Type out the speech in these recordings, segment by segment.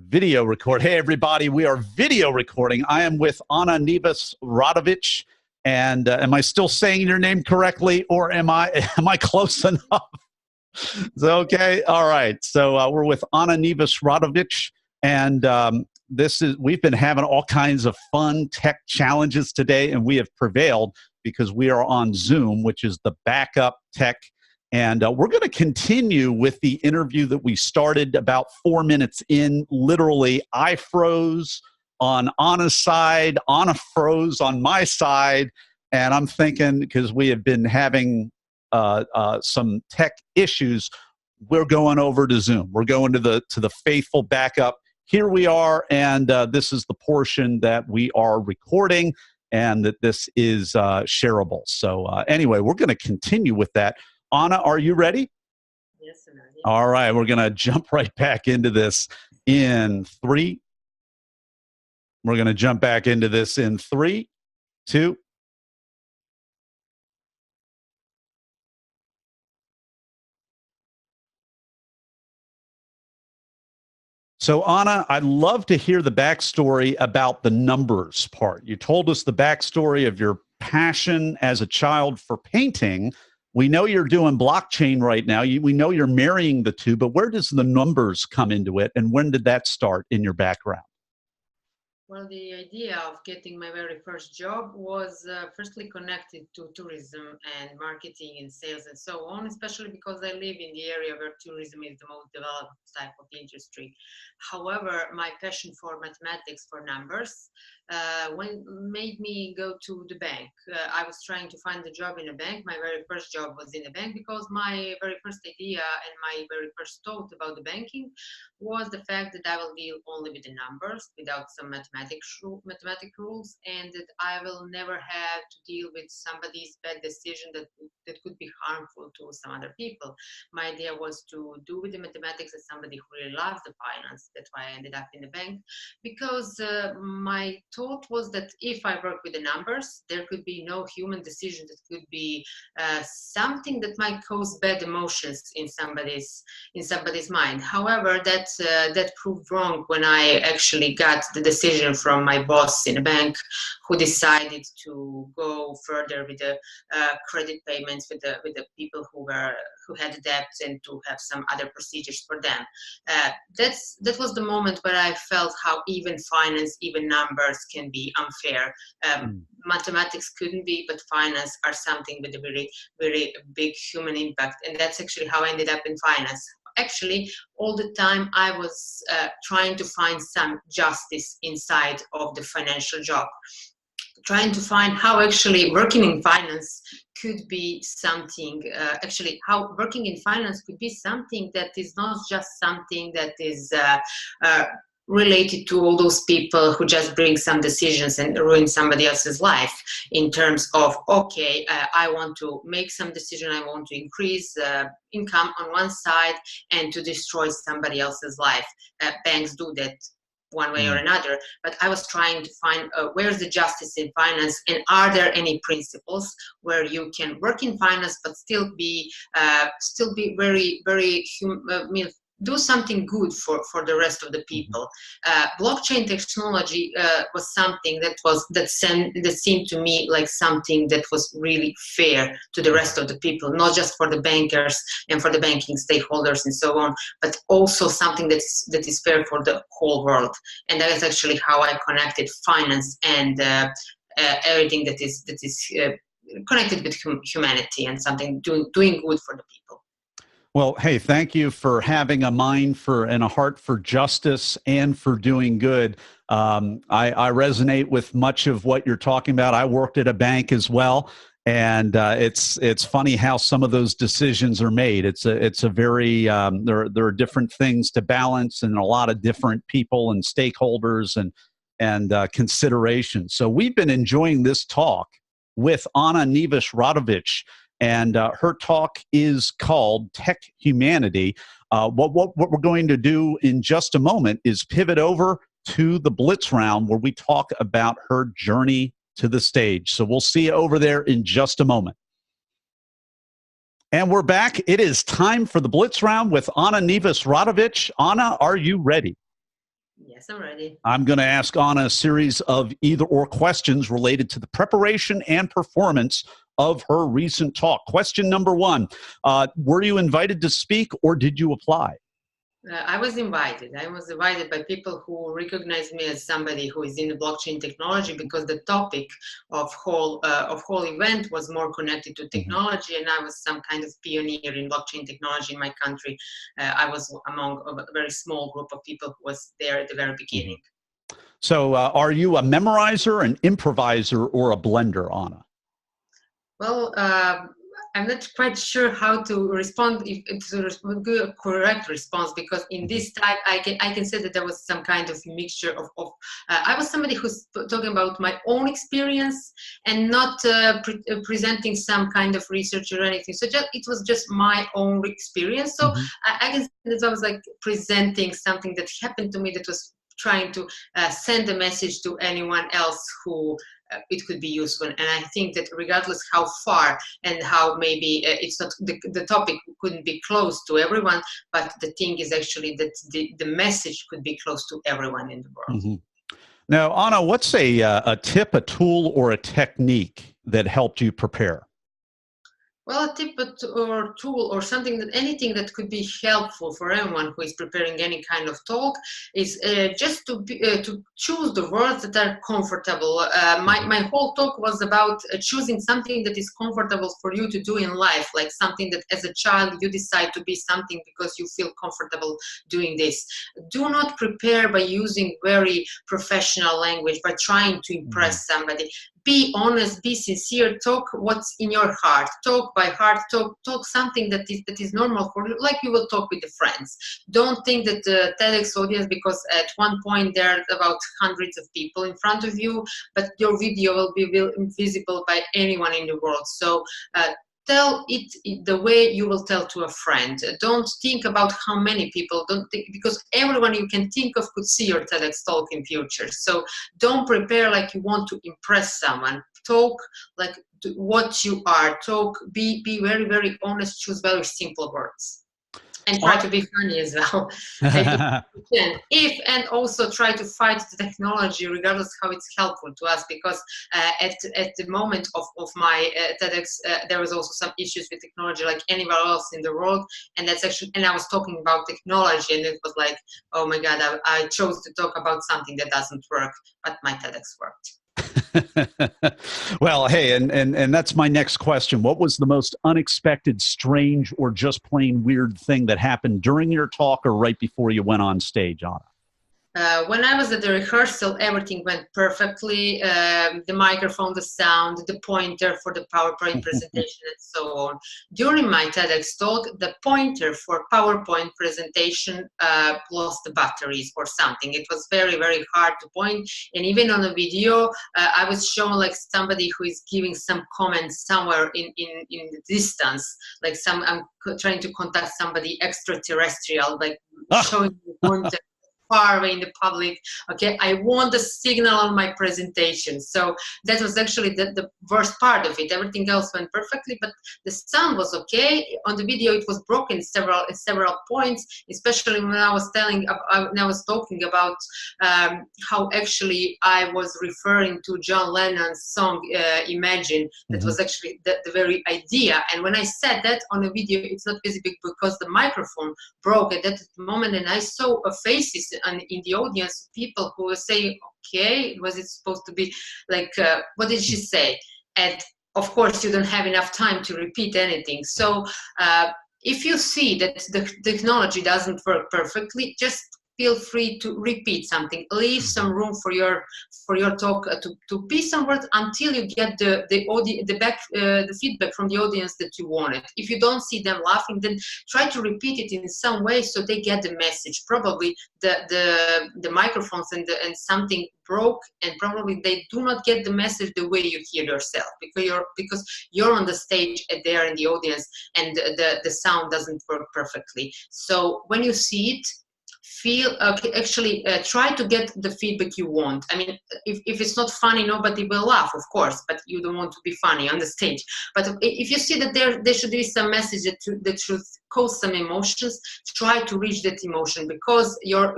video record. Hey, everybody, we are video recording. I am with AnaNivesRadovic. And am I still saying your name correctly, or am I close enough? Okay. All right. So we're with AnaNivesRadovic, and we've been having all kinds of fun tech challenges today, and we have prevailed because we are on Zoom, which is the backup tech. And we're going to continue with the interview that we started about 4 minutes in. Literally, I froze on Anna's side, Anna froze on my side, and I'm thinking, because we have been having some tech issues, we're going over to Zoom. We're going to the faithful backup. Here we are, and this is the portion that we are recording, and that this is shareable. So anyway, we're going to continue with that. Anna, are you ready? Yes, I'm ready. All right, we're going to jump right back into this in 3. We're going to jump back into this in 3, 2. So, Anna, I'd love to hear the backstory about the numbers part. You told us the backstory of your passion as a child for painting. We know you're doing blockchain right now. We know you're marrying the two, but where does the numbers come into it, and when did that start in your background? Well, the idea of getting my very first job was firstly connected to tourism and marketing and sales and so on, especially because I live in the area where tourism is the most developed type of industry. However, my passion for mathematics, for numbers, made me go to the bank. I was trying to find a job in a bank. My very first job was in a bank because my very first idea and my very first thought about the banking was the fact that I will deal only with the numbers without some mathematic rules, and that I will never have to deal with somebody's bad decision that could be harmful to some other people. My idea was to do with the mathematics as somebody who really loves the finance. That's why I ended up in the bank, because my thought was that if I work with the numbers, there could be no human decision that could be something that might cause bad emotions in somebody's mind. However, that proved wrong when I actually got the decision from my boss in the bank, who decided to go further with the credit payments with the people who had debts, and to have some other procedures for them. That was the moment where I felt how even finance, even numbers can be unfair. Mathematics couldn't be, but finance are something with a very, very big human impact. And that's actually how I ended up in finance. Actually, all the time I was trying to find some justice inside of the financial job, trying to find how actually working in finance could be something, how working in finance could be something that is not just something that is related to all those people who just bring some decisions and ruin somebody else's life, in terms of, okay, I want to make some decision, I want to increase income on one side and to destroy somebody else's life. Banks do that one way or another, but I was trying to find where's the justice in finance, and are there any principles where you can work in finance but still be very, very do something good for the rest of the people. Blockchain technology was something that seemed to me like something that was really fair to the rest of the people, not just for the bankers and for the banking stakeholders and so on, but also something that is fair for the whole world. And that is actually how I connected finance and everything that is connected with humanity, and something doing good for the people. Well, hey, thank you for having a mind and a heart for justice and for doing good. I resonate with much of what you're talking about. I worked at a bank as well, and it's funny how some of those decisions are made. It's a very there are different things to balance, and a lot of different people and stakeholders and considerations. So we've been enjoying this talk with AnaNivesRadovic. And her talk is called Tech Humanity. What we're going to do in just a moment is pivot over to the Blitz round, where we talk about her journey to the stage. So we'll see you over there in just a moment. And we're back. It is time for the Blitz round with AnaNivesRadovic. Anna, are you ready? Yes, I'm ready. I'm going to ask Anna a series of either or questions related to the preparation and performance of her recent talk. Question number one, were you invited to speak or did you apply? I was invited. I was invited by people who recognize me as somebody who is in the blockchain technology, because the topic of whole event was more connected to technology, and I was some kind of pioneer in blockchain technology in my country. I was among a very small group of people who was there at the very beginning. So are you a memorizer, an improviser, or a blender, Anna? Well, I'm not quite sure how to respond, if it's a correct response, because in this type, I can say that there was some kind of mixture of I was somebody who's talking about my own experience and not presenting some kind of research or anything. So it was just my own experience. So I can say that I was like presenting something that happened to me, that was trying to send a message to anyone else who it could be useful. And I think that regardless how far and how maybe it's not the topic couldn't be close to everyone, but the thing is actually that the message could be close to everyone in the world. Now, Anna, what's a tip, a tool, or a technique that helped you prepare? Well, a tip or tool or something, that anything that could be helpful for anyone who is preparing any kind of talk is just to choose the words that are comfortable. My whole talk was about choosing something that is comfortable for you to do in life, like something that as a child you decide to be something because you feel comfortable doing this. Do not prepare by using very professional language, by trying to impress somebody. Be honest, be sincere, talk what's in your heart, talk by heart, talk something that is normal for you, like you will talk with the friends. Don't think that the TEDx audience, because at one point there are about hundreds of people in front of you, but your video will be visible by anyone in the world. So tell it the way you will tell to a friend. Don't think about how many people, don't think, because everyone you can think of could see your TEDx talk in future. So don't prepare like you want to impress someone. Talk like what you are. Talk, be very, very honest, choose very simple words. And try to be funny as well. And also try to fight the technology, regardless how it's helpful to us, because at the moment of my TEDx, there was also some issues with technology like anywhere else in the world. And that's actually, and I was talking about technology, and it was like, oh my God, I chose to talk about something that doesn't work, but my TEDx worked. Well, hey, and that's my next question. What was the most unexpected, strange, or just plain weird thing that happened during your talk or right before you went on stage, Anna? When I was at the rehearsal, everything went perfectly. The microphone, the sound, the pointer for the PowerPoint presentation, and so on. During my TEDx talk, the pointer for PowerPoint presentation lost the batteries or something. It was very, very hard to point. And even on a video, I was shown like somebody who is giving some comments somewhere in the distance. Like I'm trying to contact somebody extraterrestrial, like showing the pointer far away in the public. Okay, I want the signal on my presentation. So that was actually the worst part of it. Everything else went perfectly, but the sound was okay. On the video, it was broken several points, especially when I was talking about how actually I was referring to John Lennon's song Imagine. That was actually the very idea. And when I said that on a video, it's not visible because the microphone broke at that moment, and I saw faces in the audience, people who were saying, okay, was it supposed to be like, what did she say? And of course, you don't have enough time to repeat anything. So if you see that the technology doesn't work perfectly, just feel free to repeat something. Leave some room for your talk to be some words until you get the feedback from the audience that you wanted. If you don't see them laughing, then try to repeat it in some way so they get the message. Probably the microphones and something broke, and probably they do not get the message the way you hear yourself, because you're on the stage and they are in the audience, and the sound doesn't work perfectly. So when you see it, feel okay, actually try to get the feedback you want. I mean, if it's not funny, nobody will laugh, of course, but you don't want to be funny on the stage. But if you see that there should be some message that should cause some emotions, try to reach that emotion, because your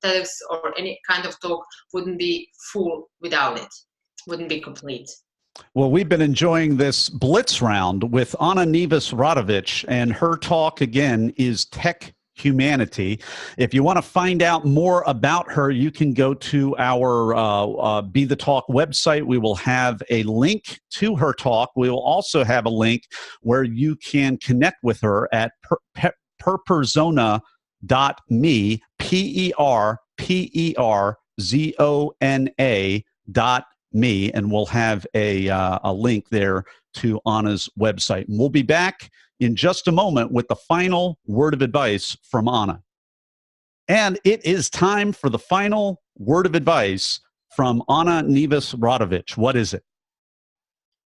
TEDx or any kind of talk wouldn't be full without it, wouldn't be complete. Well, we've been enjoying this blitz round with AnaNivesRadovic, and her talk again is Tech Humanity. If you want to find out more about her, you can go to our Be The Talk website. We will have a link to her talk. We will also have a link where you can connect with her at perperzona.me, perperzona.me, and we'll have a link there to Anna's website. And we'll be back in just a moment with the final word of advice from Anna. And it is time for the final word of advice from AnaNivesRadovic. What is it?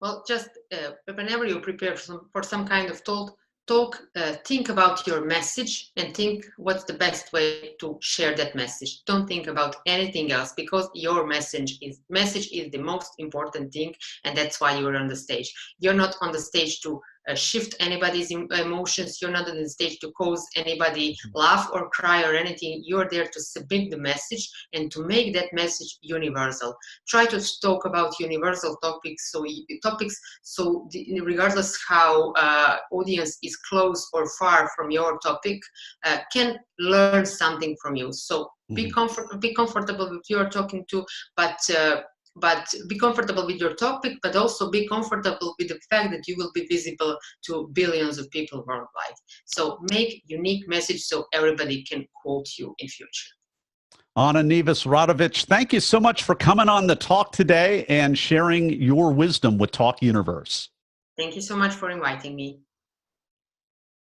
Well, just whenever you prepare for some kind of talk, think about your message and think what's the best way to share that message. Don't think about anything else, because your message is the most important thing, and that's why you're on the stage. You're not on the stage to shift anybody's emotions. You're not on the stage to cause anybody laugh or cry or anything. You're there to submit the message and to make that message universal. Try to talk about universal topics, so regardless how audience is close or far from your topic, can learn something from you. So be comfortable with who you're talking to, but be comfortable with your topic, but also be comfortable with the fact that you will be visible to billions of people worldwide. So make unique message so everybody can quote you in future. AnaNivesRadovic, thank you so much for coming on the talk today and sharing your wisdom with Talk Universe. Thank you so much for inviting me.